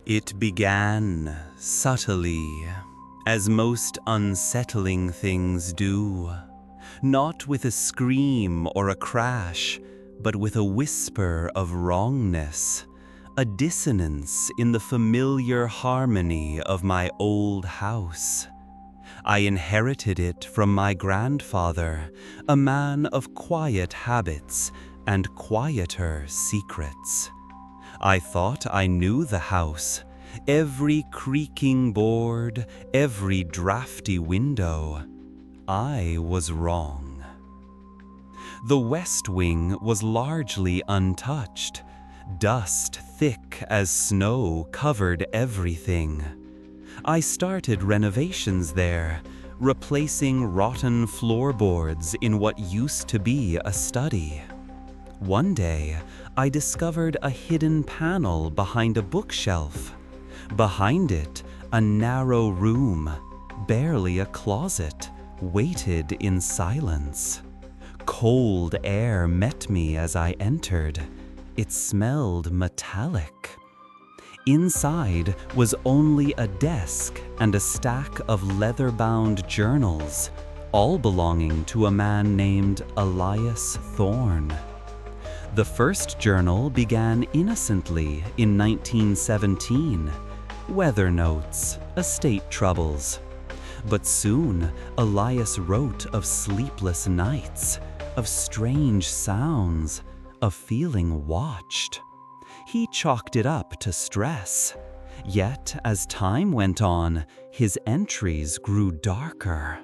It began subtly, as most unsettling things do, not with a scream or a crash, but with a whisper of wrongness, a dissonance in the familiar harmony of my old house. I inherited it from my grandfather, a man of quiet habits and quieter secrets. I thought I knew the house, every creaking board, every drafty window. I was wrong. The west wing was largely untouched. Dust thick as snow covered everything. I started renovations there, replacing rotten floorboards in what used to be a study. One day, I discovered a hidden panel behind a bookshelf. Behind it, a narrow room, barely a closet, waited in silence. Cold air met me as I entered. It smelled metallic. Inside was only a desk and a stack of leather-bound journals, all belonging to a man named Elias Thorne. The first journal began innocently in 1917, weather notes, estate troubles. But soon, Elias wrote of sleepless nights, of strange sounds, of feeling watched. He chalked it up to stress. Yet, as time went on, his entries grew darker.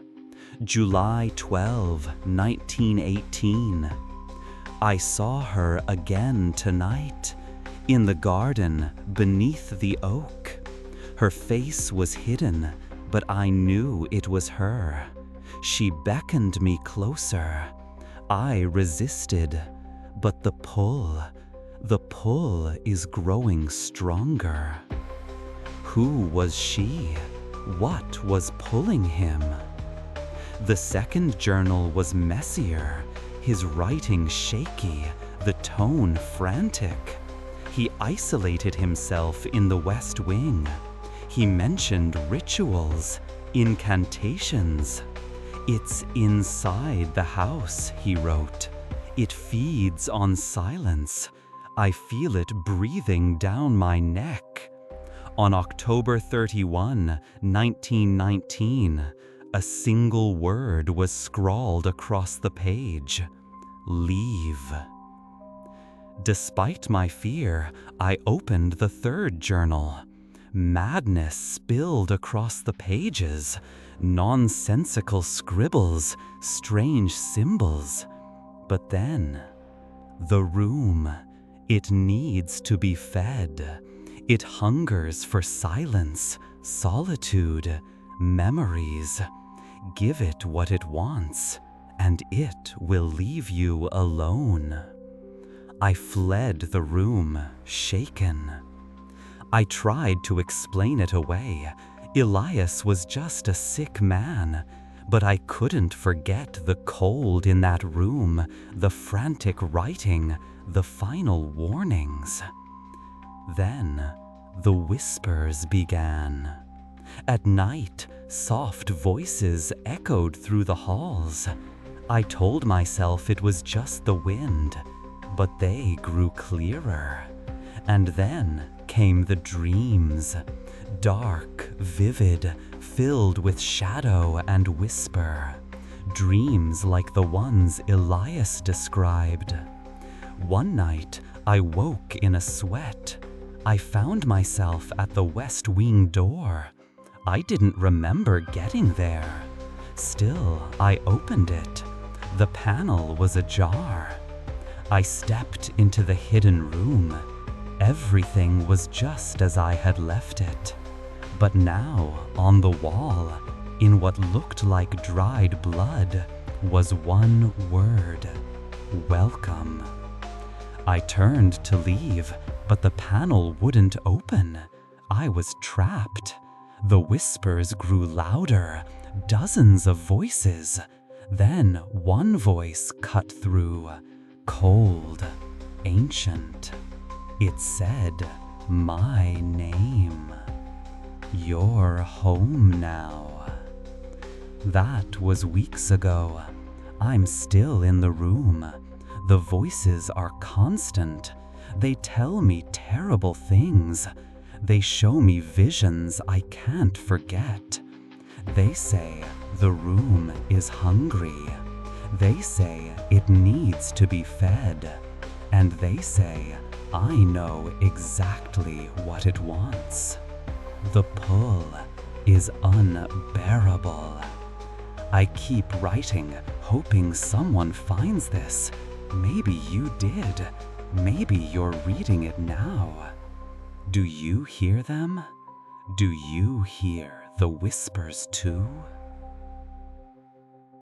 July 12, 1918. I saw her again tonight, in the garden beneath the oak. Her face was hidden, but I knew it was her. She beckoned me closer. I resisted, but the pull is growing stronger. Who was she? What was pulling him? The second journal was messier, his writing shaky, the tone frantic. He isolated himself in the West Wing. He mentioned rituals, incantations. "It's inside the house," he wrote. "It feeds on silence. I feel it breathing down my neck." On October 31, 1919, a single word was scrawled across the page: "Leave." Despite my fear, I opened the third journal. Madness spilled across the pages, nonsensical scribbles, strange symbols. But then, the room, it needs to be fed. It hungers for silence, solitude, memories. Give it what it wants, and it will leave you alone. I fled the room, shaken. I tried to explain it away. Elias was just a sick man, but I couldn't forget the cold in that room, the frantic writing, the final warnings. Then, the whispers began. At night, soft voices echoed through the halls. I told myself it was just the wind, but they grew clearer. And then came the dreams, dark, vivid, filled with shadow and whisper. Dreams like the ones Elias described. One night, I woke in a sweat. I found myself at the West Wing door. I didn't remember getting there. Still, I opened it. The panel was ajar. I stepped into the hidden room. Everything was just as I had left it. But now, on the wall, in what looked like dried blood, was one word: welcome. I turned to leave, but the panel wouldn't open. I was trapped. The whispers grew louder, dozens of voices. Then one voice cut through, cold, ancient. It said my name. You're home now. That was weeks ago. I'm still in the room. The voices are constant. They tell me terrible things. They show me visions I can't forget. They say the room is hungry. They say it needs to be fed. And they say I know exactly what it wants. The pull is unbearable. I keep writing, hoping someone finds this. Maybe you did. Maybe you're reading it now. Do you hear them? Do you hear the whispers too?